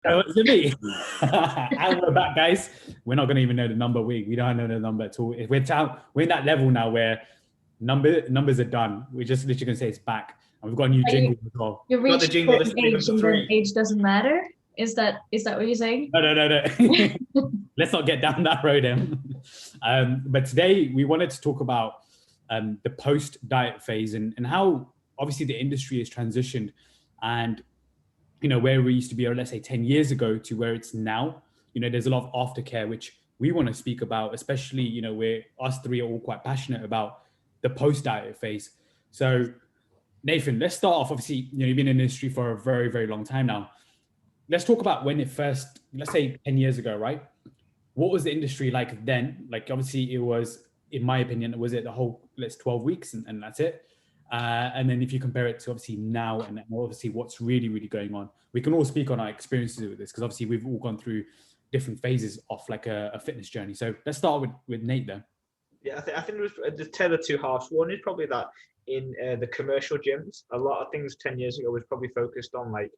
Oh, is it me? And we're back, guys. We're not going to even know the number. We don't know the number at all. If we're in that level now where numbers are done. We're just literally going to say it's back. And we've got a new You, jingle as well. you Got the reach a jingle this certain season age for and then free. age doesn't matter. Is that what you're saying? No. Let's not get down that road, Em. But today we wanted to talk about the post-diet phase and how obviously the industry has transitioned and, you know, where we used to be, or let's say 10 years ago to where it's now. You know, there's a lot of aftercare, which we want to speak about, especially, you know, where us three are all quite passionate about the post-diet phase. So Nathan, let's start off. Obviously, you know, you've been in the industry for a very, very long time now. Let's talk about when it first, let's say 10 years ago, right? What was the industry like then? Like, obviously, it was, in my opinion, was it the whole, let's 12 weeks and that's it? And then if you compare it to obviously now and obviously what's really, really going on, we can all speak on our experiences with this because obviously we've all gone through different phases of like a fitness journey. So let's start with Nate there. Yeah, I think it was the tale of two halves. One is probably that in the commercial gyms, a lot of things 10 years ago was probably focused on like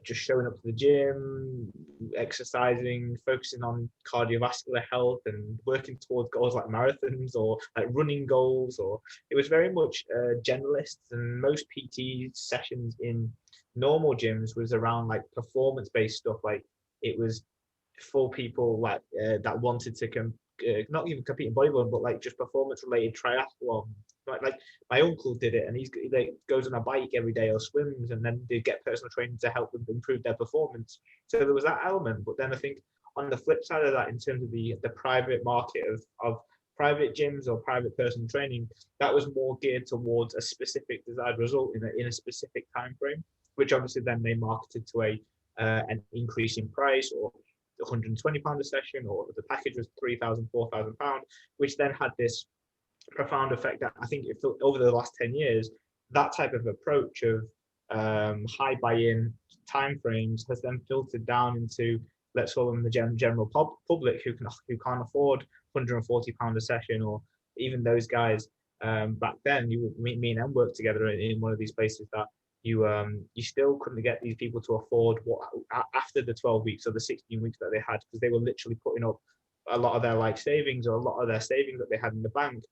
just showing up to the gym, exercising, focusing on cardiovascular health and working towards goals like marathons or like running goals. Or it was very much generalists, and most PT sessions in normal gyms was around like performance-based stuff. Like it was for people like that wanted to not even compete in bodybuilding, but like just performance-related triathlon. Like my uncle did it, and he like goes on a bike every day or swims, and then they get personal training to help them improve their performance. So there was that element. But then I think on the flip side of that, in terms of the private market of private gyms or private personal training, that was more geared towards a specific desired result in a specific time frame, which obviously then they marketed to an increase in price or £120 a session, or the package was £3,000, £4,000, which then had this profound effect that I think over the last 10 years, that type of approach of high buy-in timeframes has then filtered down into, let's call them the general public who can't afford £140 a session, or even those guys back then. Me and Em worked together in one of these places that you still couldn't get these people to afford what after the 12 weeks or the 16 weeks that they had, because they were literally putting up a lot of their life savings or a lot of their savings that they had in the bank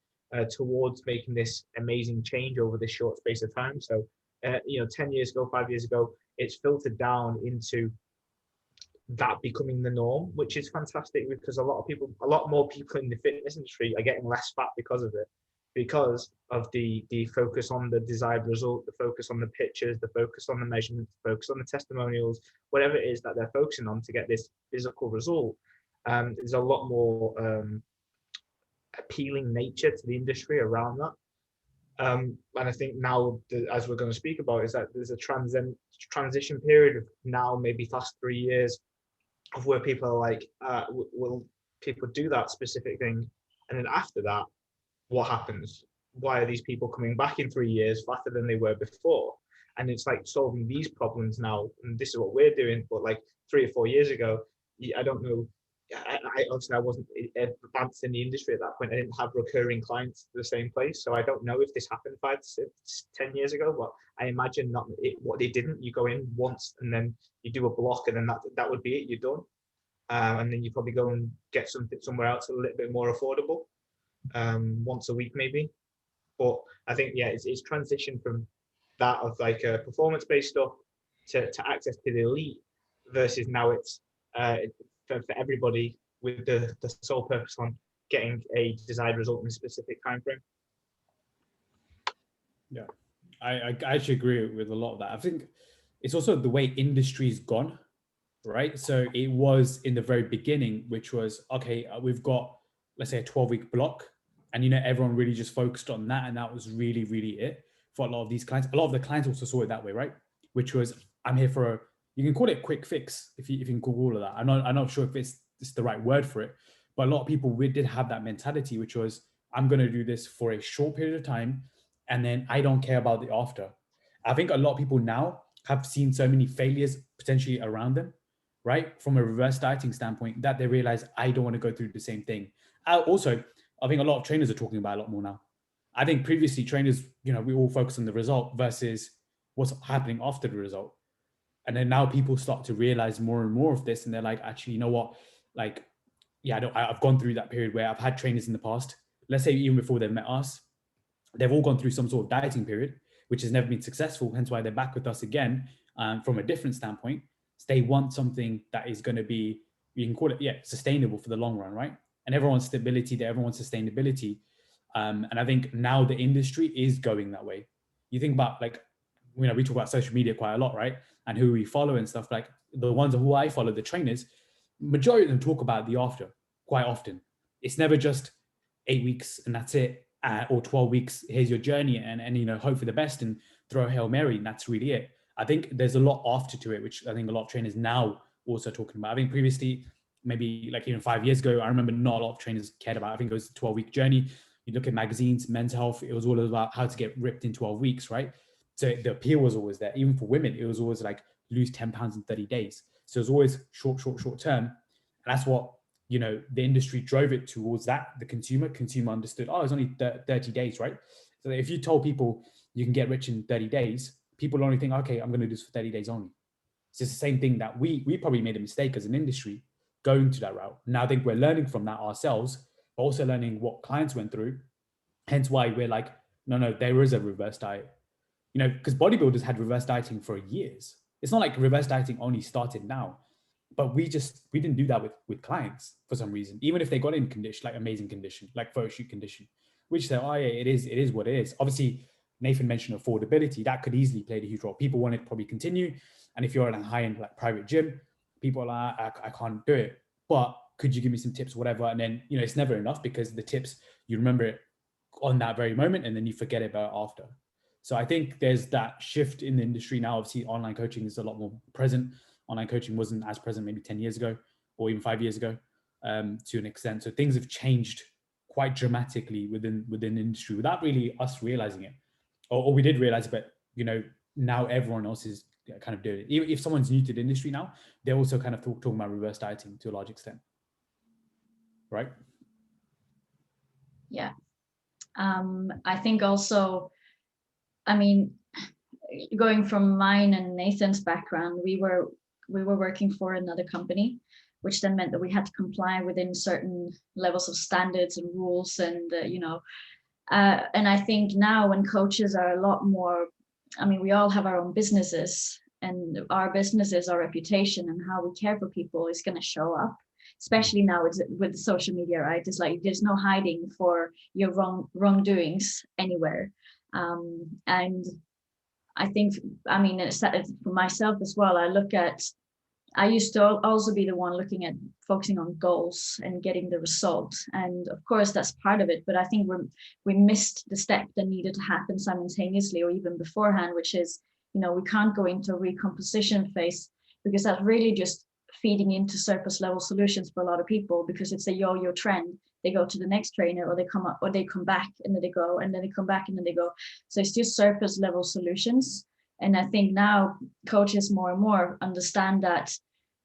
towards making this amazing change over this short space of time. So, 10 years ago, 5 years ago, it's filtered down into that becoming the norm, which is fantastic because a lot more people in the fitness industry are getting less fat because of it, because of the focus on the desired result, the focus on the pictures, the focus on the measurements, the focus on the testimonials, whatever it is that they're focusing on to get this physical result. There's a lot more appealing nature to the industry around that. And I think now, as we're going to speak about, is that there's a transition period of now maybe last 3 years of where people are like, will people do that specific thing? And then after that, what happens? Why are these people coming back in 3 years faster than they were before? And it's like solving these problems now. And this is what we're doing. But like 3 or 4 years ago, I don't know. I wasn't advanced in the industry at that point. I didn't have recurring clients to the same place. So I don't know if this happened 5 to 10 years ago, but I imagine what they didn't. You go in once and then you do a block, and then that would be it. You're done. And then you probably go and get something somewhere else a little bit more affordable, once a week maybe. But I think, yeah, it's transitioned from that of like performance-based stuff to access to the elite, versus now it's for everybody with the sole purpose on getting a desired result in a specific time frame. Yeah, I actually agree with a lot of that. I think it's also the way industry's gone, right? So it was in the very beginning, which was, okay, we've got, let's say, a 12-week block, and, you know, everyone really just focused on that, and that was really, really it for a lot of these clients. A lot of the clients also saw it that way, right? Which was, I'm here for you can call it a quick fix if you can Google all of that. I'm not sure if it's the right word for it, but a lot of people did have that mentality, which was, I'm going to do this for a short period of time, and then I don't care about the after. I think a lot of people now have seen so many failures potentially around them, right? From a reverse dieting standpoint, that they realize, I don't want to go through the same thing. Also, I think a lot of trainers are talking about a lot more now. I think previously trainers, you know, we all focus on the result versus what's happening after the result. And then now people start to realize more and more of this, and they're like, actually, you know what? Like, yeah, I've gone through that period where I've had trainers in the past, let's say even before they've met us, they've all gone through some sort of dieting period, which has never been successful, hence why they're back with us again, from a different standpoint. So they want something that is going to be, you can call it, yeah, sustainable for the long run, right? And everyone's stability, everyone's sustainability. And I think now the industry is going that way. You think about, like, we talk about social media quite a lot, right? And who we follow and stuff. Like the ones who I follow, the trainers, majority of them talk about the after quite often. It's never just 8 weeks and that's it, or 12 weeks, here's your journey, and hope for the best and throw a Hail Mary, and that's really it. I think there's a lot after to it, which I think a lot of trainers now also talking about. I think previously, maybe like even 5 years ago, I remember not a lot of trainers cared about. I think it was a 12-week journey. You look at magazines, Men's Health, it was all about how to get ripped in 12 weeks, right? So the appeal was always there. Even for women, it was always like lose 10 pounds in 30 days. So it was always short term. And that's what, the industry drove it towards, that the consumer understood, oh, it's only 30 days, right? So if you told people you can get rich in 30 days, people only think, okay, I'm going to do this for 30 days only. So it's the same thing that we probably made a mistake as an industry going to that route. Now I think we're learning from that ourselves, but also learning what clients went through. Hence why we're like, no, there is a reverse diet. Because bodybuilders had reverse dieting for years. It's not like reverse dieting only started now, but we didn't do that with clients for some reason. Even if they got in condition, like amazing condition, like photo shoot condition, which say, oh yeah, it is what it is. Obviously, Nathan mentioned affordability. That could easily play a huge role. People want to probably continue. And if you're in a high-end like private gym, people are like, I can't do it. But could you give me some tips, whatever? And then, it's never enough, because the tips, you remember it on that very moment and then you forget about it after. So I think there's that shift in the industry now. Obviously, online coaching is a lot more present. Online coaching wasn't as present maybe 10 years ago or even 5 years ago, to an extent. So things have changed quite dramatically within the industry without really us realizing it. Or we did realize it, but now everyone else is kind of doing it. Even if someone's new to the industry now, they're also kind of talking about reverse dieting to a large extent. Right? Yeah. I think also, going from mine and Nathan's background, we were working for another company, which then meant that we had to comply within certain levels of standards and rules, and and I think now when coaches are a lot more, we all have our own businesses, and our businesses, our reputation and how we care for people is going to show up, especially now with social media, right? It's like there's no hiding for your wrongdoings anywhere. And I think, for myself as well, I used to also be the one looking at focusing on goals and getting the result. And of course, that's part of it. But I think we missed the step that needed to happen simultaneously or even beforehand, which is, we can't go into a recomposition phase, because that's really just feeding into surplus level solutions for a lot of people, because it's a yo-yo trend. They go to the next trainer, or they come back, and then they go, and then they come back, and then they go. So it's just surface level solutions. And I think now coaches more and more understand that,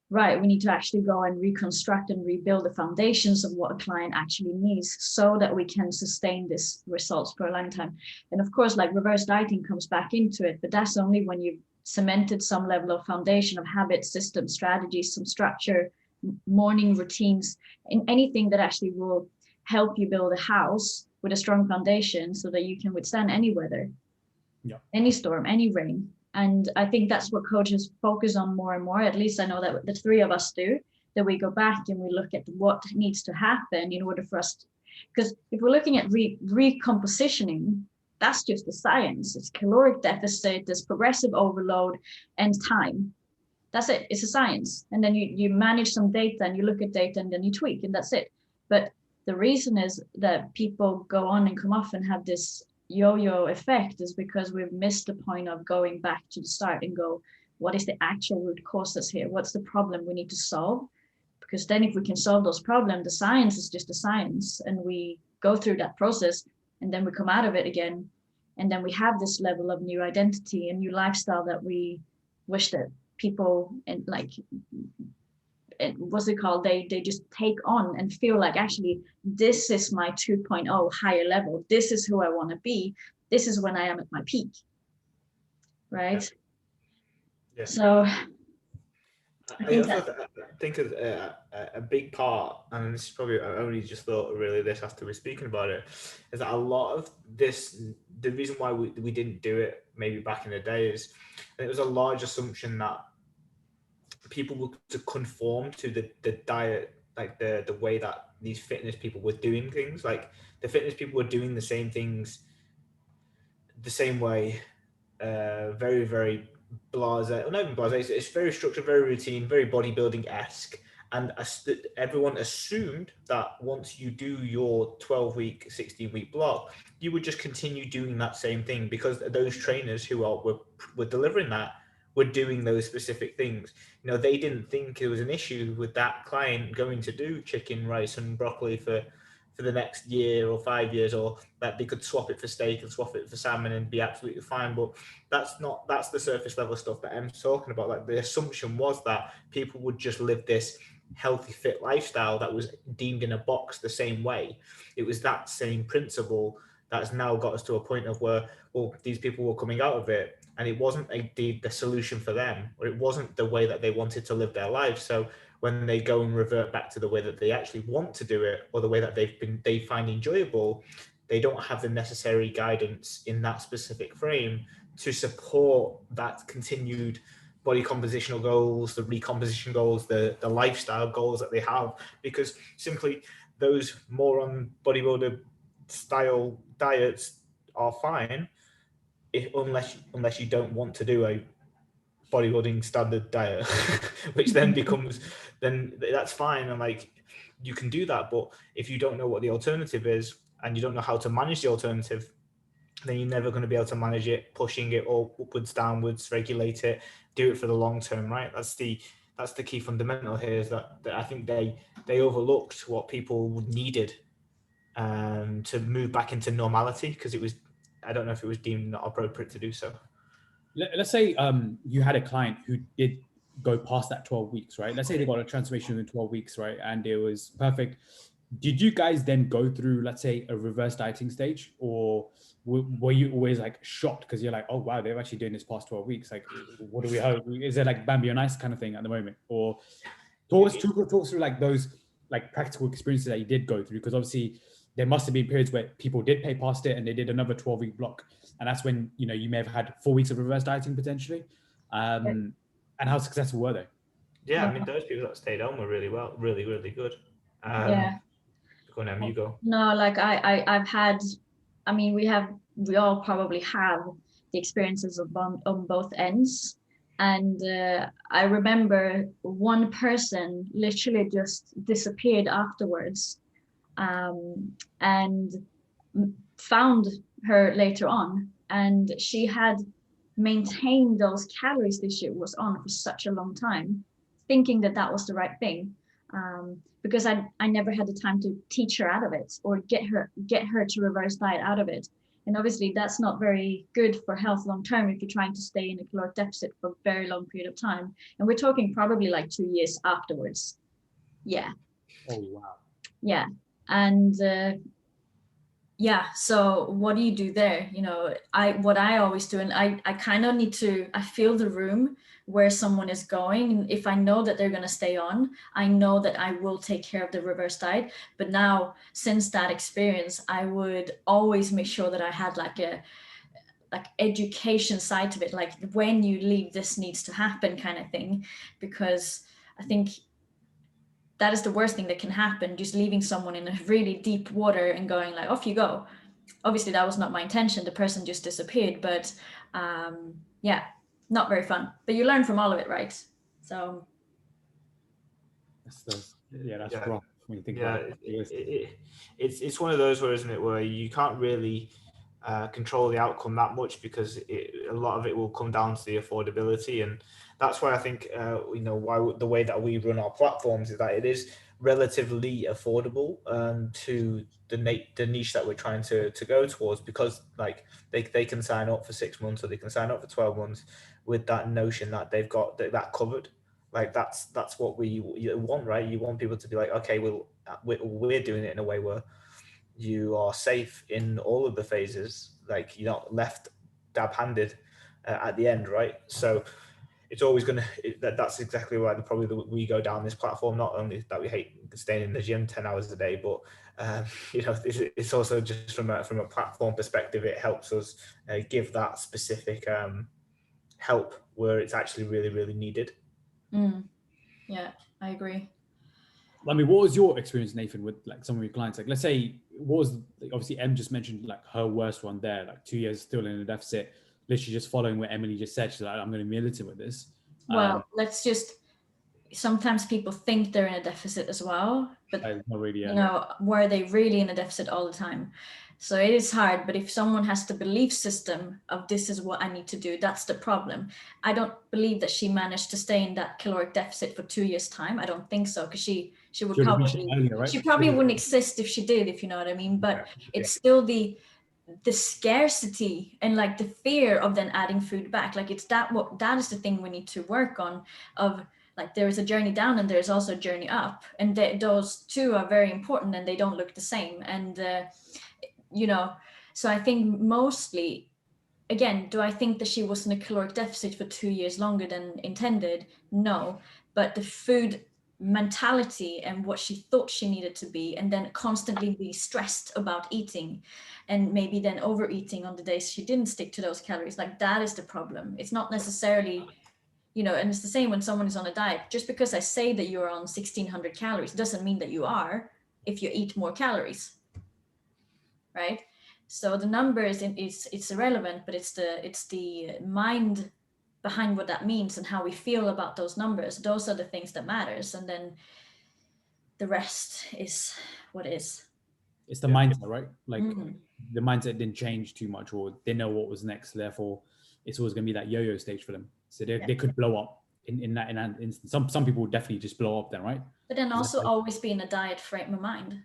right, we need to actually go and reconstruct and rebuild the foundations of what a client actually needs, so that we can sustain this results for a long time. And of course, like reverse dieting comes back into it, but that's only when you've cemented some level of foundation of habits, systems, strategies, some structure, morning routines, and anything that actually will help you build a house with a strong foundation so that you can withstand any weather, any storm, any rain. And I think that's what coaches focus on more and more. At least I know that the three of us do, that we go back and we look at what needs to happen in order for us because if we're looking at recompositioning, that's just the science. It's caloric deficit, there's progressive overload, and time. That's it. It's a science. And then you manage some data and you look at data and then you tweak, and that's it. But the reason is that people go on and come off and have this yo-yo effect is because we've missed the point of going back to the start and go, what is the actual root causes here? What's the problem we need to solve? Because then if we can solve those problems, the science is just the science, and we go through that process and then we come out of it again. And then we have this level of new identity and new lifestyle that we wish that people and what's it called? They just take on and feel like, actually, this is my 2.0 higher level. This is who I want to be. This is when I am at my peak. Right? Yeah. So I also think a big part, and this is probably, I only just thought really this after we're speaking about it, is that a lot of this, the reason why we didn't do it maybe back in the day is it was a large assumption that people were to conform to the diet, like the way that these fitness people were doing things. Like the fitness people were doing the same things the same way, very, very blasé, not even blasé, it's very structured, very routine, very bodybuilding-esque. And everyone assumed that once you do your 12-week, 16-week block, you would just continue doing that same thing because those trainers who were delivering that were doing those specific things. You know, they didn't think it was an issue with that client going to do chicken, rice, and broccoli for the next year or 5 years, or that they could swap it for steak and swap it for salmon and be absolutely fine. But that's the surface level stuff that Em's talking about. Like the assumption was that people would just live this healthy, fit lifestyle that was deemed in a box the same way. It was that same principle that's now got us to a point of where, well, these people were coming out of it and it wasn't the solution for them, or it wasn't the way that they wanted to live their lives. So when they go and revert back to the way that they actually want to do it, or the way that they find enjoyable, they don't have the necessary guidance in that specific frame to support that continued body compositional goals, the recomposition goals, the lifestyle goals that they have, because simply those more on bodybuilder style diets are fine unless you don't want to do a bodybuilding standard diet, which then becomes, then that's fine, and like you can do that. But if you don't know what the alternative is and you don't know how to manage the alternative, then you're never going to be able to manage it, pushing it all upwards, downwards, regulate it, do it for the long term, right? That's the key fundamental here, is that I think they overlooked what people needed to move back into normality, because it was, I don't know if it was deemed not appropriate to do so. Let's say you had a client who did go past that 12 weeks, right? Let's say they got a transformation in 12 weeks, right? And it was perfect. Did you guys then go through, let's say, a reverse dieting stage, or were you always like shocked because you're like, oh wow, they're actually doing this past 12 weeks? Like, what do we hope? Is it like Bambi on ice kind of thing at the moment? Or talk through like those like practical experiences that you did go through, because obviously there must have been periods where people did pay past it and they did another 12-week block, and that's when, you know, you may have had 4 weeks of reverse dieting potentially. And how successful were they? Yeah, I mean, those people that stayed on were really really good. Yeah. Go on, Em, you go. No, like I've had, I mean, we all probably have the experiences of on both ends. And I remember one person literally just disappeared afterwards, and found her later on, and she had maintained those calories that she was on for such a long time, thinking that that was the right thing, because I never had the time to teach her out of it or get her to reverse diet out of it. And obviously that's not very good for health long term if you're trying to stay in a caloric deficit for a very long period of time. And we're talking probably like 2 years afterwards. Yeah. Oh wow. Yeah. And yeah, so what do you do there? You know, what I always do, and I kind of need to, I feel the room where someone is going. And if I know that they're going to stay on, I know that I will take care of the reverse diet. But now, since that experience, I would always make sure that I had like education side to it, like when you leave, this needs to happen kind of thing, because I think that is the worst thing that can happen, just leaving someone in a really deep water and going like, off you go. Obviously that was not my intention, the person just disappeared, but yeah, not very fun, but you learn from all of it, right? So that's rough when you think about it. It's one of those where, isn't it, where you can't really control the outcome that much, because a lot of it will come down to the affordability. And that's why I think you know, why the way that we run our platforms is that it is relatively affordable to the niche that we're trying to go towards, because like they can sign up for 6 months or they can sign up for 12 months with that notion that they've got that covered. Like that's what you want, right? You want people to be like, okay, we're doing it in a way where you are safe in all of the phases, like you're not left dab-handed at the end, right? So it's always going to, that's exactly why we go down this platform. Not only that we hate staying in the gym 10 hours a day, but it's also just from a platform perspective, it helps us give that specific help where it's actually really, really needed. Yeah, I agree. I mean, what was your experience, Nathan, with like some of your clients? Like, let's say, what was, like, obviously Em just mentioned like her worst one there, like 2 years still in a deficit, literally just following what Emily just said. She's like, I'm going to be militant with this. Well, sometimes people think they're in a deficit as well, but not really, you know, were they really in a deficit all the time? So it is hard, but if someone has the belief system of this is what I need to do, that's the problem. I don't believe that she managed to stay in that caloric deficit for 2 years' time. I don't think so, because she would probably earlier, right? She probably wouldn't exist if she did, if you know what I mean. But it's still the scarcity and like the fear of then adding food back. Like that is the thing we need to work on. Of like, there is a journey down and there's also a journey up, and those two are very important, and they don't look the same. And so I think mostly, again, do I think that she was in a caloric deficit for 2 years longer than intended? No, but the food mentality and what she thought she needed to be, and then constantly be stressed about eating, and maybe then overeating on the days she didn't stick to those calories, like that is the problem. It's not necessarily, and it's the same when someone is on a diet. Just because I say that you're on 1600 calories doesn't mean that you are, if you eat more calories, right? So the numbers, it's irrelevant, but it's the mind behind what that means and how we feel about those numbers. Those are the things that matters, and then the rest is what is. It's the mindset, right? Like the mindset didn't change too much, or they know what was next. Therefore, it's always going to be that yo-yo stage for them. So they could blow up in that instance. Some people would definitely just blow up then, right? But then also always be in a diet frame of mind.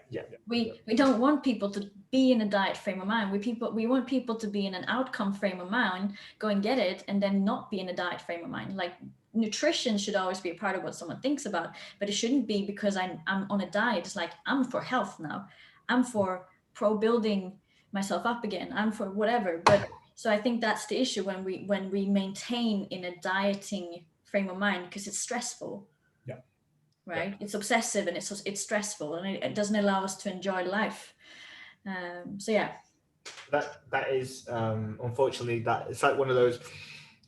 Yeah. We don't want people to be in a diet frame of mind. We want people to be in an outcome frame of mind, go and get it, and then not be in a diet frame of mind. Like, nutrition should always be a part of what someone thinks about, but it shouldn't be because I'm on a diet. It's like, I'm for health now. I'm for building myself up again. I'm for whatever. But so I think that's the issue when we maintain in a dieting frame of mind, because it's stressful. Right? It's obsessive and it's stressful, and it doesn't allow us to enjoy life. So yeah. That is unfortunately, that it's like one of those. Do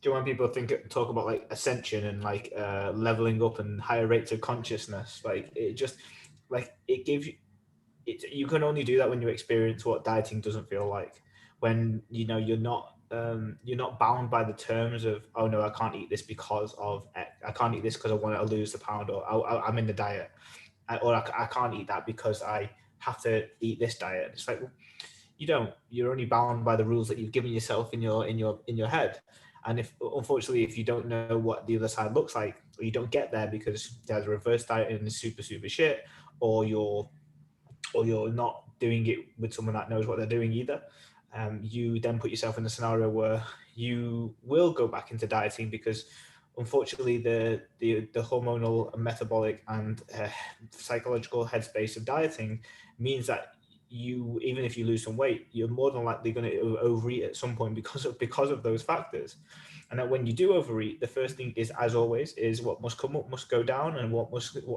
you know when people talk about like ascension and like leveling up and higher rates of consciousness? Like, it just like it gives you. You can only do that when you experience what dieting doesn't feel like. When you're not bound by the terms of, oh no, I can't eat this because of X. I can't eat this because I want to lose the pound, or I'm in the diet, or I can't eat that because I have to eat this diet. It's like, well, you don't. You're only bound by the rules that you've given yourself in your head. And unfortunately, if you don't know what the other side looks like, or you don't get there because there's a reverse diet and it's super shit, or you're not doing it with someone that knows what they're doing either. You then put yourself in a scenario where you will go back into dieting, because unfortunately the hormonal, metabolic and psychological headspace of dieting means that even if you lose some weight, you're more than likely going to overeat at some point because of those factors. And that when you do overeat, the first thing is, as always, is what must come up must go down, and what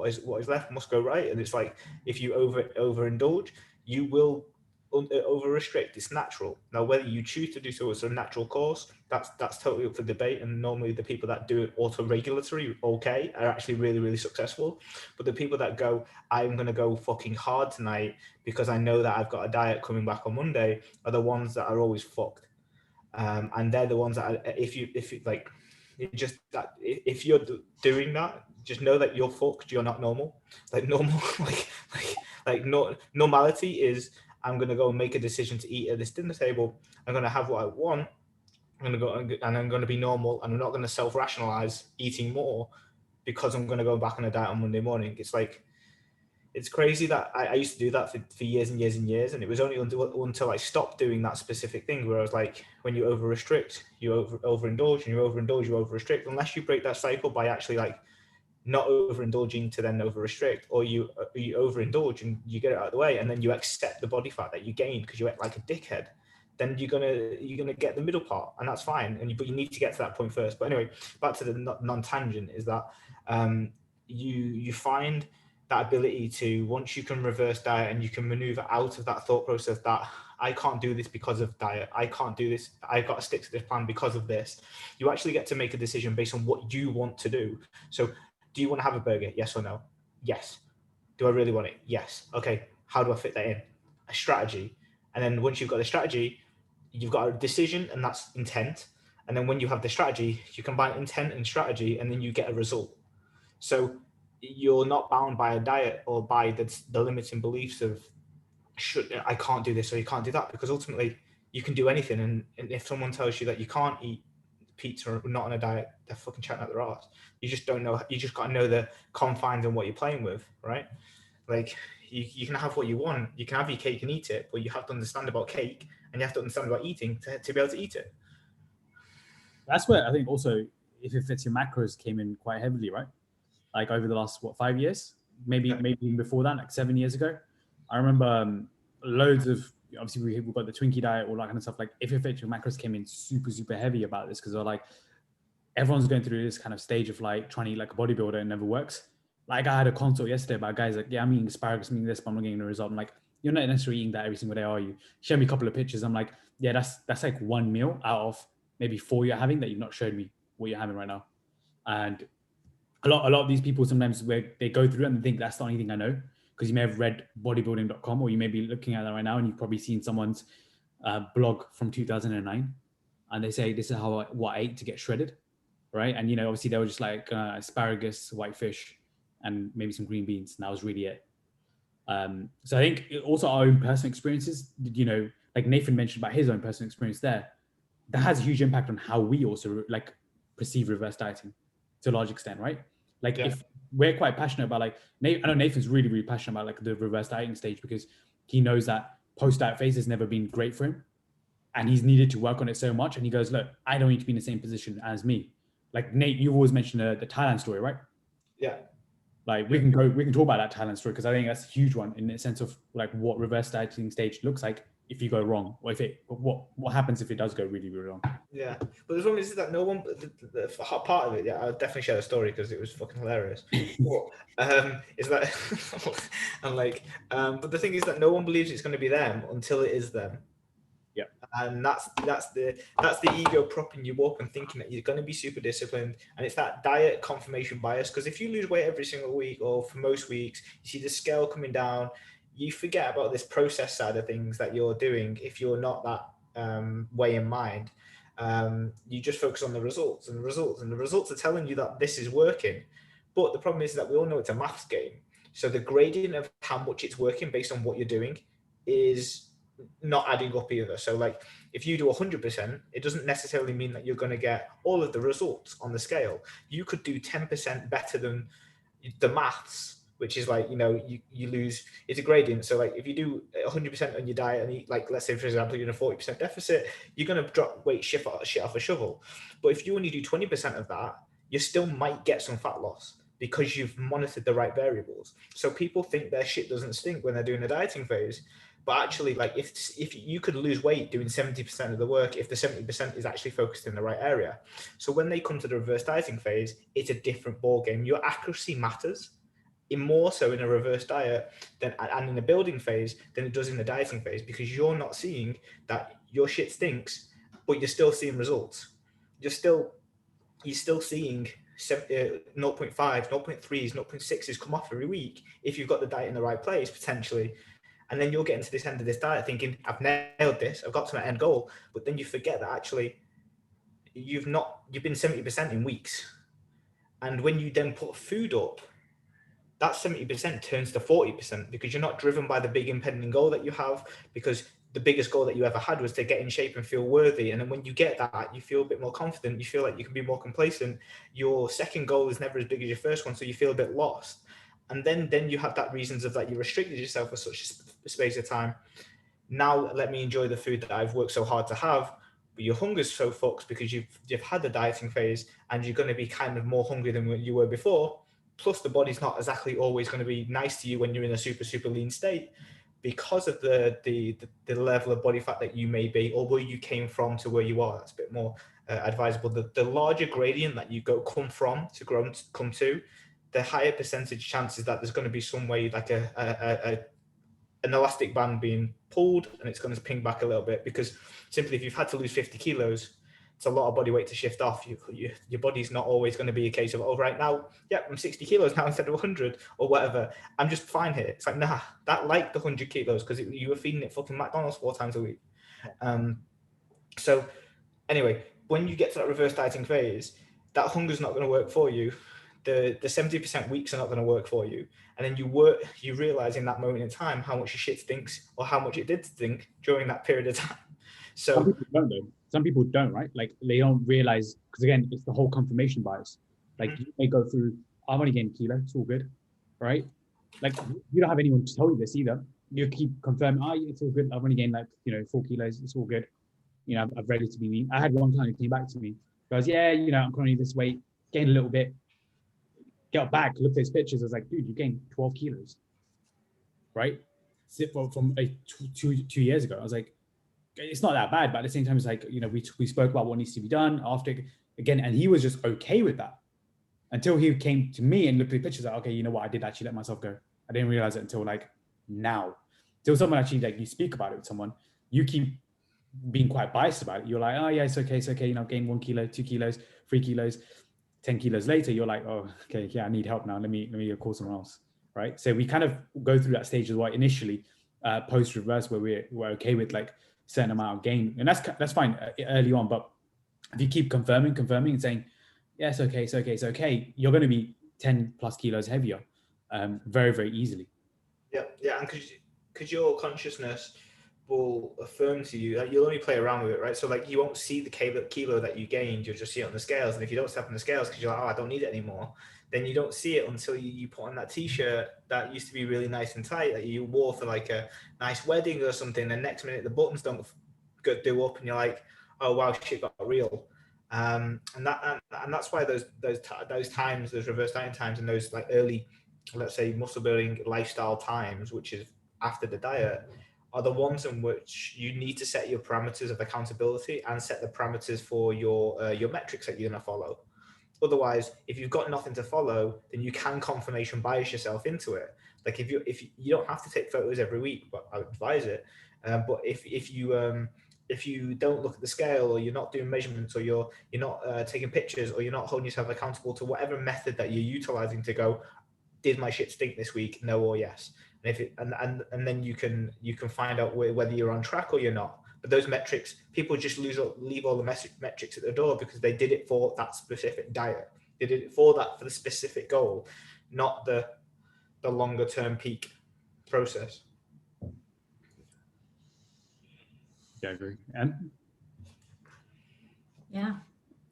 is left must go right. And it's like, if you overindulge, you will over restrict. It's natural. Now, whether you choose to do so as a natural course, that's totally up for debate. And normally the people that do it auto-regulatory are actually really, really successful. But the people that go, I'm going to go fucking hard tonight because I know that I've got a diet coming back on Monday, are the ones that are always fucked. And they're the ones that if you like, just that if you're doing that, just know that you're fucked. You're not normal. Like normal, normality is, I'm going to go and make a decision to eat at this dinner table. I'm going to have what I want. I'm going to go and I'm going to be normal, and I'm not going to self-rationalize eating more because I'm going to go back on a diet on Monday morning. It's like, it's crazy that I used to do that for years and years and years. And it was only until I stopped doing that specific thing where I was like, when you over-restrict, you overindulge, and you overindulge, you over-restrict. Unless you break that cycle by actually like not overindulging to then over-restrict, or you overindulge and you get it out of the way, and then you accept the body fat that you gained because you ate like a dickhead, then you're gonna get the middle part, and that's fine. But you need to get to that point first. But anyway, back to the non-tangent is that you find that ability to, once you can reverse diet and you can maneuver out of that thought process that I can't do this because of diet, I can't do this, I've got to stick to this plan because of this, you actually get to make a decision based on what you want to do. So do you want to have a burger? Yes or no? Yes. Do I really want it? Yes. Okay, how do I fit that in? A strategy. And then once you've got the strategy, you've got a decision, and that's intent. And then when you have the strategy, you combine intent and strategy, and then you get a result. So you're not bound by a diet or by the limiting beliefs of I can't do this or you can't do that, because ultimately you can do anything. And if someone tells you that you can't eat pizza or not on a diet, they're fucking chatting out their arse. You just don't know. You just got to know the confines and what you're playing with, right? Like you can have what you want. You can have your cake and eat it, but you have to understand about cake and you have to understand about eating to be able to eat it. That's where I think also, if it fits your macros, came in quite heavily, right? Like over the last 5 years, maybe even before that, like 7 years ago. I remember loads of, obviously we've got the Twinkie diet, all that kind of stuff. Like if it fits your macros came in super heavy about this, because they're like, everyone's going through this kind of stage of like trying to eat like a bodybuilder and it never works. Like I had a consult yesterday about guys like, yeah, I'm eating asparagus, I'm eating this, but I'm not getting a result. I'm like, you're not necessarily eating that every single day, are you? Show me a couple of pictures. I'm like, yeah, that's like one meal out of maybe 4 you're having that you've not showed me what you're having right now. And a lot of these people sometimes, where they go through it and think that's the only thing I know, because you may have read bodybuilding.com, or you may be looking at that right now and you've probably seen someone's blog from 2009, and they say this is what I ate to get shredded, right? And obviously they were just like asparagus, white fish, and maybe some green beans, and that was really it. So I think also our own personal experiences, like Nathan mentioned about his own personal experience there, that has a huge impact on how we also like perceive reverse dieting to a large extent, right? Like if we're quite passionate about, like, I know Nathan's really passionate about like the reverse dieting stage, because he knows that post-diet phase has never been great for him and he's needed to work on it so much. And he goes, look, I don't need to be in the same position as me. Like Nate, you've always mentioned the Thailand story, right? Yeah. Like we can talk about that Thailand story, because I think that's a huge one in the sense of like what reverse dieting stage looks like if you go wrong, or what happens if it does go really wrong. Yeah, but the problem is that no one, the part of it, I'll definitely share the story because it was fucking hilarious. But is that and like, but the thing is that no one believes it's going to be them until it is them. Yeah, and that's the ego propping you up and thinking that you're going to be super disciplined, and it's that diet confirmation bias. Because if you lose weight every single week, or for most weeks, you see the scale coming down, you forget about this process side of things that you're doing. If you're not that way in mind, you just focus on the results, and the results are telling you that this is working. But the problem is that we all know it's a maths game. So the gradient of how much it's working based on what you're doing is not adding up either. So like if you do 100%, it doesn't necessarily mean that you're going to get all of the results on the scale. You could do 10% better than the maths, which is like, you lose, it's a gradient. So like if you do 100% on your diet and eat, like, let's say for example, you're in a 40% deficit, you're going to drop weight shit off a shovel. But if you only do 20% of that, you still might get some fat loss because you've monitored the right variables. So people think their shit doesn't stink when they're doing a dieting phase. But actually, like if you could lose weight doing 70% of the work, if the 70% is actually focused in the right area. So when they come to the reverse dieting phase, it's a different ball game. Your accuracy matters more so in a reverse diet and in the building phase than it does in the dieting phase, because you're not seeing that your shit stinks, but you're still seeing results. You're still seeing 0.5, 0.3s, 0.6s come off every week if you've got the diet in the right place potentially. And then you're getting to this end of this diet thinking, I've nailed this, I've got to my end goal. But then you forget that actually you've been 70% in weeks. And when you then put food up, that 70% turns to 40% because you're not driven by the big impending goal that you have, because the biggest goal that you ever had was to get in shape and feel worthy. And then when you get that, you feel a bit more confident. You feel like you can be more complacent. Your second goal is never as big as your first one. So you feel a bit lost. And then you have that reasons of that you restricted yourself for such a space of time. Now let me enjoy the food that I've worked so hard to have. But your hunger's so fucked because you've had the dieting phase and you're going to be kind of more hungry than you were before. Plus the body's not exactly always going to be nice to you when you're in a super lean state. because of the level of body fat that you may be, or where you came from to where you are, that's a bit more advisable. The larger gradient that you come from to come to, the higher percentage chances that there's going to be some way like an elastic band being pulled and it's going to ping back a little bit, because simply if you've had to lose 50 kilos, it's a lot of body weight to shift off. Your body's not always going to be a case of, oh, right now, yeah, I'm 60 kilos now instead of 100 or whatever. I'm just fine here. It's like, nah, that like the 100 kilos because you were feeding it fucking McDonald's 4 times a week. So anyway, when you get to that reverse dieting phase, that hunger's not going to work for you. The 70% weeks are not going to work for you. And then you realize in that moment in time how much your shit stinks, or how much it did stink during that period of time. So some people don't, though. Some people don't, right? Like they don't realize, because again, it's the whole confirmation bias. Like you may go through, I'm only getting a kilo, it's all good, right? Like you don't have anyone to tell you this either. You keep confirming, it's all good. I've only gained 4 kilos, it's all good. I've ready to be mean. I had one client who came back to me, goes, yeah, I'm currently this weight, gained a little bit. Got back, looked at his pictures. I was like, dude, you gained 12 kilos, right? From 2 years ago. I was like, it's not that bad, but at the same time, it's like, we spoke about what needs to be done after again, and he was just okay with that until he came to me and looked at the pictures. Like, okay, you know what? I did actually let myself go. I didn't realize it until now. Till someone actually you speak about it with someone, you keep being quite biased about it. You're like, oh yeah, it's okay. Gain 1 kilo, 2 kilos, 3 kilos. 10 kilos later, you're like, oh, okay, yeah, I need help now. Let me go call someone else, right? So we kind of go through that stage as well initially, post reverse, where we're okay with like certain amount of gain, and that's fine early on. But if you keep confirming and saying, yeah, it's okay, you're going to be 10 plus kilos heavier, very, very easily. Yeah, and because your consciousness will affirm to you that you'll only play around with it, right? So like you won't see the kilo that you gained, you'll just see it on the scales. And if you don't step on the scales because you're like, oh, I don't need it anymore, then you don't see it until you put on that t-shirt that used to be really nice and tight that you wore for like a nice wedding or something. The next minute the buttons don't do up and you're like, oh wow, shit got real. And that's why those times, those reverse dieting times, and those like early, let's say, muscle building lifestyle times, which is after the diet, are the ones in which you need to set your parameters of accountability and set the parameters for your metrics that you're going to follow. Otherwise, if you've got nothing to follow, then you can confirmation bias yourself into it. Like if you don't have to take photos every week, but I would advise it. But if you don't look at the scale, or you're not doing measurements, or you're not taking pictures, or you're not holding yourself accountable to whatever method that you're utilizing to go, did my shit stink this week? No or yes. And then you can find out whether you're on track or you're not. But those metrics, people just leave all the metrics at the door because they did it for that specific diet. They did it for the specific goal, not the longer term peak process. Yeah, I agree. And yeah,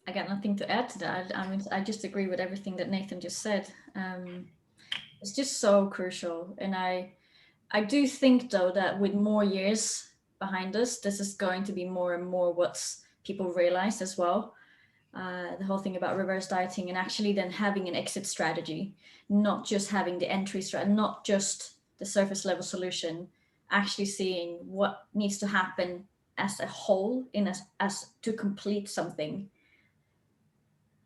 I got nothing to add to that. I mean, I just agree with everything that Nathan just said. It's just so crucial. And I do think, though, that with more years behind us, this is going to be more and more what people realize as well. The whole thing about reverse dieting, and actually then having an exit strategy, not just having the entry strategy, not just the surface level solution, actually seeing what needs to happen as a whole as to complete something,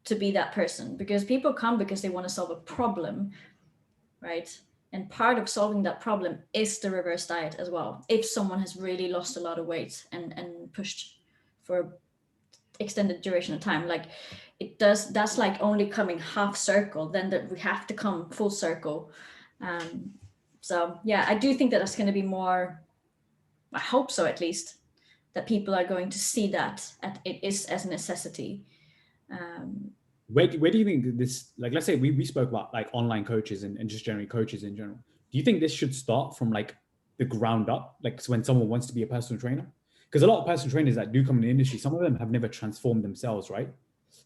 to be that person. Because people come because they want to solve a problem, right? And part of solving that problem is the reverse diet as well. If someone has really lost a lot of weight and pushed for extended duration of time, like that's like only coming half circle, then that we have to come full circle. So yeah, I do think that that's going to be more, I hope so at least, that people are going to see that it is as a necessity. Where do you think this, like, let's say we spoke about like online coaches and just generally coaches in general. Do you think this should start from like the ground up? Like when someone wants to be a personal trainer? Because a lot of personal trainers that do come in the industry, some of them have never transformed themselves, right?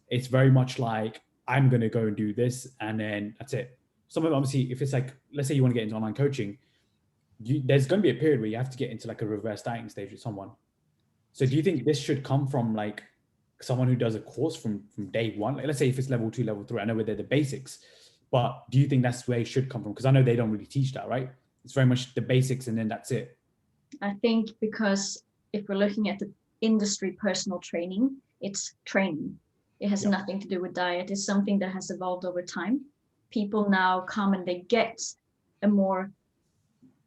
It's very much like, I'm going to go and do this and then that's it. Some of them, obviously, if it's like, let's say you want to get into online coaching, there's going to be a period where you have to get into like a reverse dieting stage with someone. So do you think this should come from like someone who does a course from day one? Like, let's say if it's level 2, level 3, I know where they're the basics, but do you think that's where it should come from? Because I know they don't really teach that, right? It's very much the basics and then that's it. I think because if we're looking at the industry personal training, it's training. It has nothing to do with diet. It's something that has evolved over time. People now come and they get a more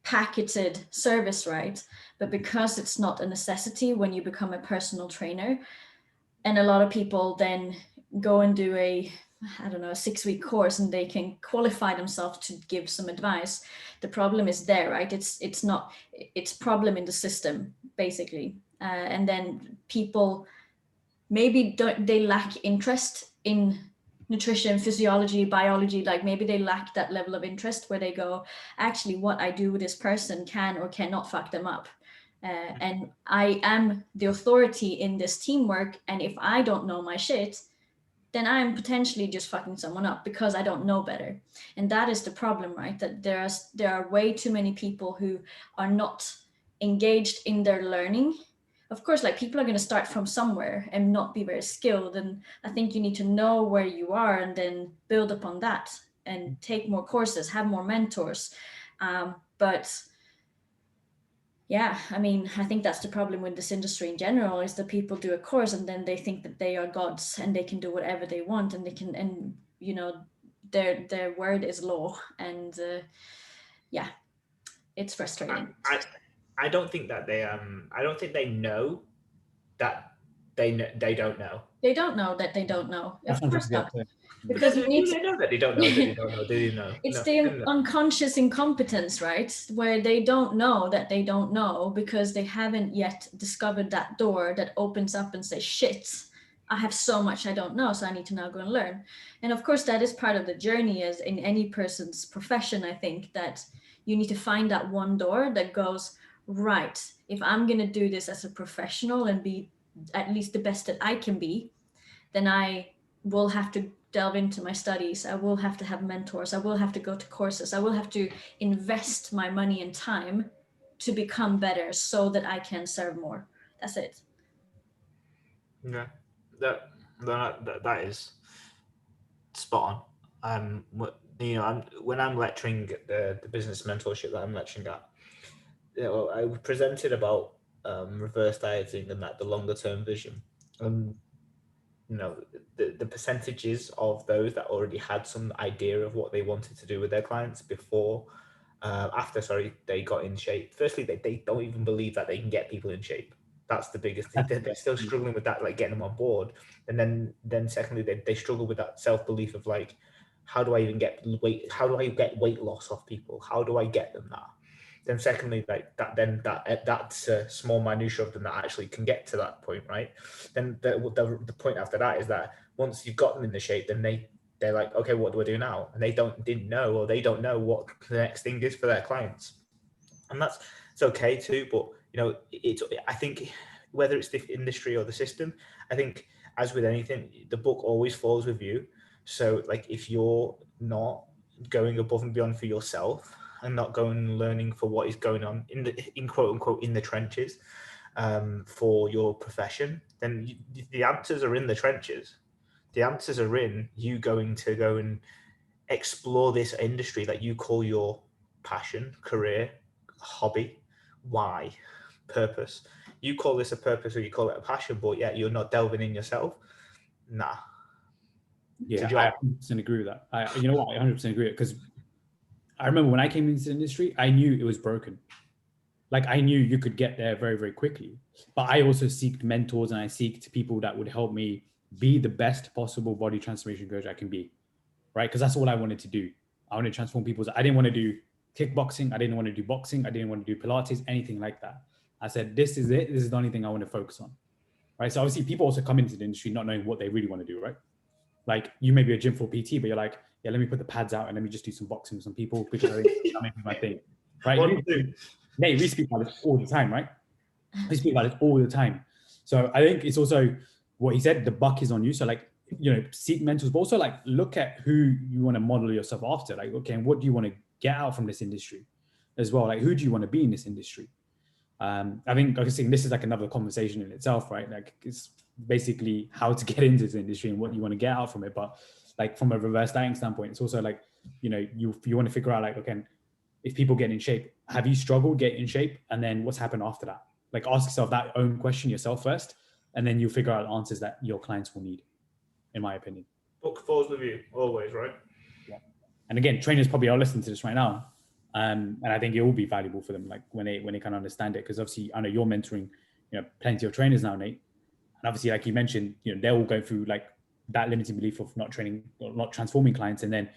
packaged service, right? But because it's not a necessity when you become a personal trainer, and a lot of people then go and do a 6-week course and they can qualify themselves to give some advice. The problem is there, right? It's problem in the system, basically. And then people maybe they lack interest in nutrition, physiology, biology. Like maybe they lack that level of interest where they go, actually, what I do with this person can or cannot fuck them up. And I am the authority in this teamwork. And if I don't know my shit, then I'm potentially just fucking someone up because I don't know better. And that is the problem, right? That there are way too many people who are not engaged in their learning. Of course, like people are going to start from somewhere and not be very skilled. And I think you need to know where you are and then build upon that and take more courses, have more mentors. But yeah, I mean, I think that's the problem with this industry in general is that people do a course and then they think that they are gods and they can do whatever they want and they can, and you know, their word is law. And yeah, it's frustrating. I don't think that they I don't think they know that they don't know. They don't know that they don't know. Of course not. Because they know that they don't know that they don't know. They know. It's the unconscious incompetence, right? Where they don't know that they don't know because they haven't yet discovered that door that opens up and says, shit, I have so much I don't know, so I need to now go and learn. And of course, that is part of the journey as in any person's profession. I think that you need to find that one door that goes, right, if I'm going to do this as a professional and be at least the best that I can be, then I will have to delve into my studies. I will have to have mentors. I will have to go to courses. I will have to invest my money and time to become better so that I can serve more. That's it. Yeah, that is spot on. You know, when I'm lecturing the business mentorship that I'm lecturing at, you know, I presented about reverse dieting and that the longer term vision. You know, the percentages of those that already had some idea of what they wanted to do with their clients before, after they got in shape. Firstly, they don't even believe that they can get people in shape. That's the biggest thing. They're still struggling with that, like getting them on board. And then secondly, they struggle with that self-belief of like, how do I even get weight? How do I get weight loss off people? How do I get them that? Then secondly, like that's a small minutia of them that actually can get to that point, right? Then the point after that is that once you've got them in the shape, then they're like, okay, what do I do now? And they didn't know, or they don't know what the next thing is for their clients. And it's okay too, but you know, I think whether it's the industry or the system, I think as with anything, the book always falls with you. So like if you're not going above and beyond for yourself and not going and learning for what is going on in quote unquote in the trenches for your profession, then the answers are in the trenches. The answers are in you going to go and explore this industry that you call your passion, career, hobby. Why? Purpose. You call this a purpose or you call it a passion, but yet you're not delving in yourself. Nah. Yeah, I 100% agree with that. You know what? I 100% agree because I remember when I came into the industry, I knew it was broken. Like I knew you could get there very, very quickly. But I also seeked mentors and I seeked people that would help me be the best possible body transformation coach I can be, right? Because that's all I wanted to do. I wanted to transform people's. I didn't want to do kickboxing. I didn't want to do boxing. I didn't want to do Pilates, anything like that. I said, this is it. This is the only thing I want to focus on, right? So obviously people also come into the industry not knowing what they really want to do, right? Like you may be a gym for PT, but you're like, yeah, let me put the pads out and let me just do some boxing with some people because I think that may be my thing, right? Nate, we speak about this all the time, right? We speak about it all the time. So I think it's also what he said, the buck is on you. So like, you know, seek mentors, but also like look at who you want to model yourself after. Like, okay, and what do you want to get out from this industry as well? Like, who do you want to be in this industry? I think, like I said, this is like another conversation in itself, right? Like it's basically how to get into this industry and what you want to get out from it. But like from a reverse dieting standpoint, it's also like, you know, you want to figure out like, okay, if people get in shape, have you struggled getting in shape? And then what's happened after that? Like ask yourself that own question yourself first, and then you'll figure out answers that your clients will need, in my opinion. Book falls with you always, right? Yeah. And again, trainers probably are listening to this right now. And I think it will be valuable for them, like when they kind of understand it. Because obviously I know you're mentoring, plenty of trainers now, Nate. And obviously, like you mentioned, they're all going through like that limiting belief of not training or not transforming clients, and then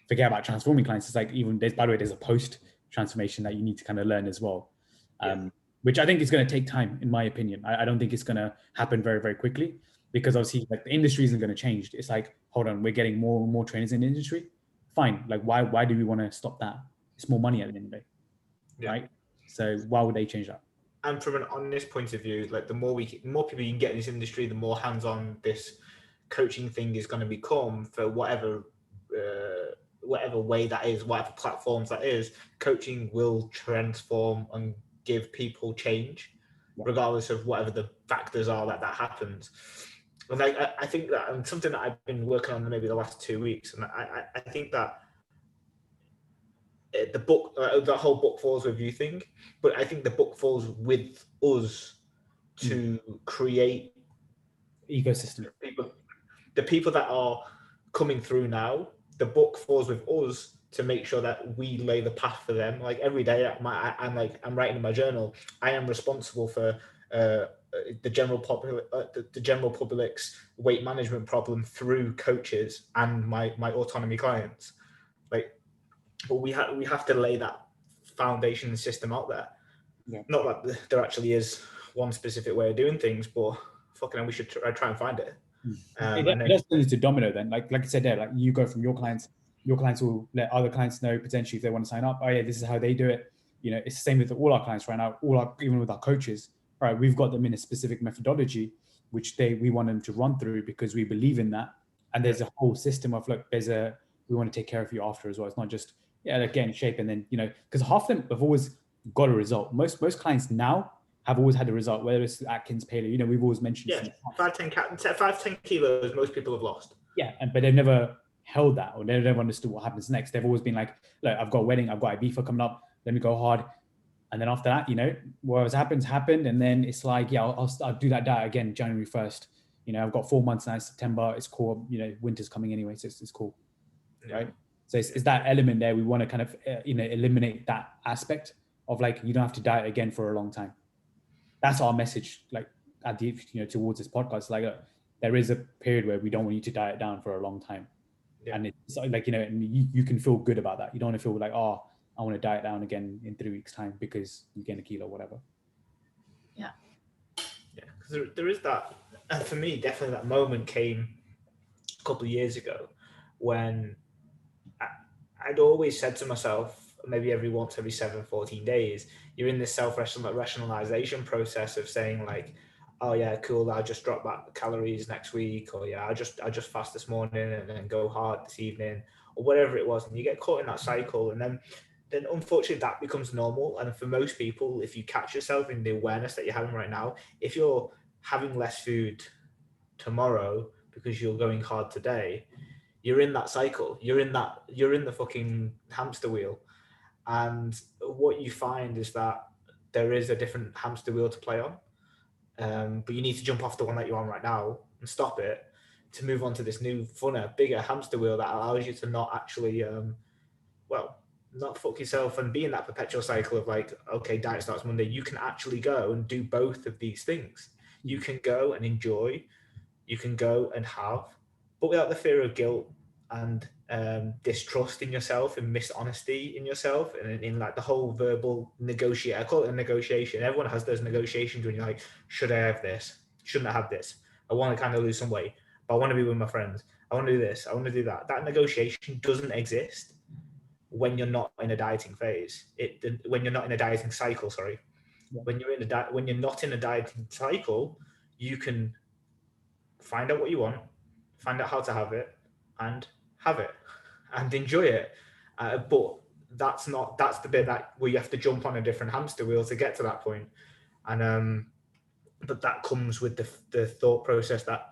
forget about transforming clients. It's like by the way, there's a post transformation that you need to kind of learn as well. Which I think is going to take time, in my opinion. I don't think it's going to happen very, very quickly, because obviously like the industry isn't going to change. It's like, hold on, we're getting more and more trainers in the industry. Fine. Like why do we want to stop that? It's more money at the end of the day, right? So why would they change that? And from an honest point of view, like the more people you can get in this industry, the more hands-on this coaching thing is going to become for whatever way that is, whatever platforms that is. Coaching will transform and give people change, regardless of whatever the factors are that happens. And I think that, and something that I've been working on maybe the last 2 weeks, and I think that the book, the whole book falls with you thing, but I think the book falls with us to create ecosystem. The people that are coming through now, the book falls with us to make sure that we lay the path for them. Like every day, I'm writing in my journal. I am responsible for the general public's weight management problem through coaches and my autonomy clients. But we have to lay that foundation and system out there. Yeah. Not that there actually is one specific way of doing things, but fucking hell, we should try and find it. It does turn into domino then. Like I said there, like you go from your clients will let other clients know potentially if they want to sign up. Oh yeah, this is how they do it. It's the same with all our clients right now. Even with our coaches, all right, we've got them in a specific methodology which we want them to run through because we believe in that. And there's a whole system of we want to take care of you after as well. It's not just get in shape and then because half of them have always got a result. Most clients now have always had a result, whether it's Atkins, Paleo, we've always mentioned 5-10 kilos most people have lost. But they've never held that, or they've never understood what happens next. They've always been like, look, I've got a wedding, I've got Ibiza coming up, let me go hard. And then after that, whatever happened. And then it's like, I'll do that diet again January 1st. I've got 4 months now, September, it's cool. Winter's coming anyway, so it's cool, right? So it's that element there. We want to kind of, eliminate that aspect of like, you don't have to diet again for a long time. That's our message, like at the, towards this podcast. Like there is a period where we don't want you to diet down for a long time. Yeah. And it's like, and you can feel good about that. You don't want to feel like, oh, I want to diet down again in 3 weeks time because you gain a kilo or whatever. Yeah. Yeah. Because there is that. And for me, definitely that moment came a couple of years ago when I'd always said to myself, maybe every 7-14 days, you're in this self-rationalization process of saying like, oh yeah, cool, I'll just drop back calories next week, or yeah, I'll just fast this morning and then go hard this evening, or whatever it was. And you get caught in that cycle, and then unfortunately that becomes normal. And for most people, if you catch yourself in the awareness that you're having right now, if you're having less food tomorrow because you're going hard today, you're in that cycle. You're in the fucking hamster wheel. And what you find is that there is a different hamster wheel to play on. But you need to jump off the one that you're on right now and stop it to move on to this new, funner, bigger hamster wheel that allows you to not actually, not fuck yourself and be in that perpetual cycle of like, okay, diet starts Monday. You can actually go and do both of these things. You can go and enjoy, you can go and have, but without the fear of guilt and distrust in yourself and mishonesty in yourself, and in like the whole verbal negotiate. I call it a negotiation. Everyone has those negotiations when you're like, should I have this? Shouldn't I have this? I want to kind of lose some weight, but I want to be with my friends. I want to do this. I want to do that. That negotiation doesn't exist when you're not in a dieting phase. When you're not in a dieting cycle, sorry. Yeah. When you're not in a dieting cycle, you can find out what you want, find out how to have it, and have it and enjoy it. But that's the bit that where you have to jump on a different hamster wheel to get to that point. And but that comes with the thought process that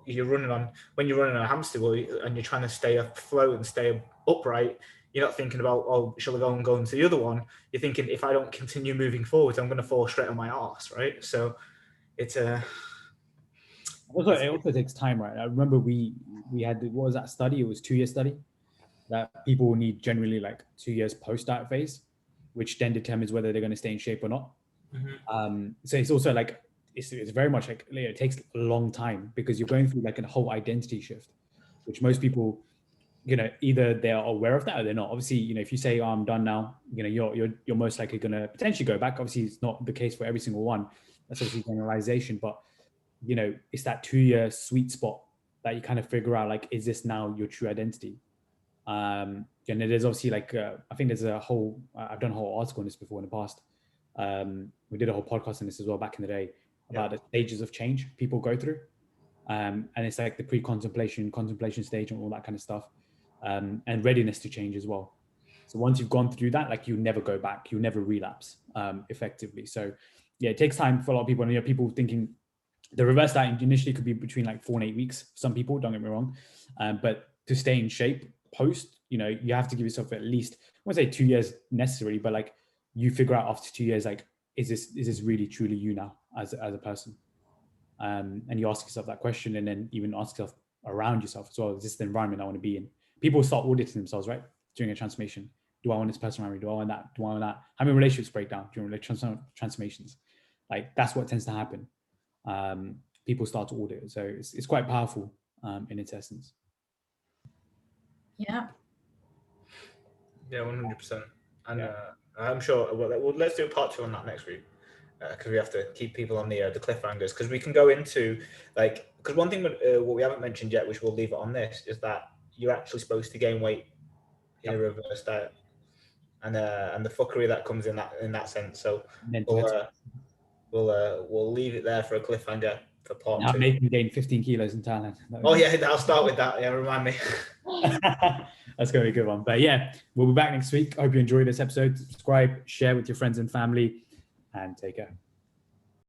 you're running on. When you're running on a hamster wheel and you're trying to stay afloat and stay upright, you're not thinking about, oh, shall I go into the other one? You're thinking, if I don't continue moving forward, I'm going to fall straight on my arse, right? So it's a... Also, it also takes time, right? I remember we had, what was that study? It was 2-year study that people will need generally like 2 years post diet phase, which then determines whether they're going to stay in shape or not. So it's also like, it's very much like, it takes a long time because you're going through like a whole identity shift, which most people, either they're aware of that or they're not. Obviously, if you say, oh, I'm done now, you're most likely going to potentially go back. Obviously, it's not the case for every single one. That's obviously generalization, but it's that 2-year sweet spot that you kind of figure out, like, is this now your true identity? And there's obviously like, I think there's I've done a whole article on this before in the past. We did a whole podcast on this as well back in the day about the stages of change people go through. And it's like the contemplation stage and all that kind of stuff. And readiness to change as well. So once you've gone through that, like, you never go back, you never relapse effectively. So yeah, it takes time for a lot of people. And people thinking the reverse diet initially could be between like 4 and 8 weeks. Some people, don't get me wrong. But to stay in shape post, you have to give yourself at least, I won't say 2 years necessarily, but like, you figure out after 2 years, like, is this really truly you now as a person? And you ask yourself that question, and then even ask yourself around yourself as well. Is this the environment I want to be in? People start auditing themselves, right? During a transformation. Do I want this person around me? Do I want that? Do I want that? How many relationships break down during transformations? Like, that's what tends to happen. People start to audit it. So it's quite powerful in its essence. Yeah. Yeah, 100%. And I'm sure, well, let's do a part 2 on that next week. Because we have to keep people on the cliffhangers, because we can go into, like, because one thing what we haven't mentioned yet, which we'll leave it on this, is that you're actually supposed to gain weight in a reverse diet, and the fuckery that comes in that sense. So we'll leave it there for a cliffhanger for part 2. Nathan gained 15 kilos in Thailand. Oh yeah, I'll start with that. Yeah, remind me. That's going to be a good one. But yeah, we'll be back next week. I hope you enjoyed this episode. Subscribe, share with your friends and family, and take care.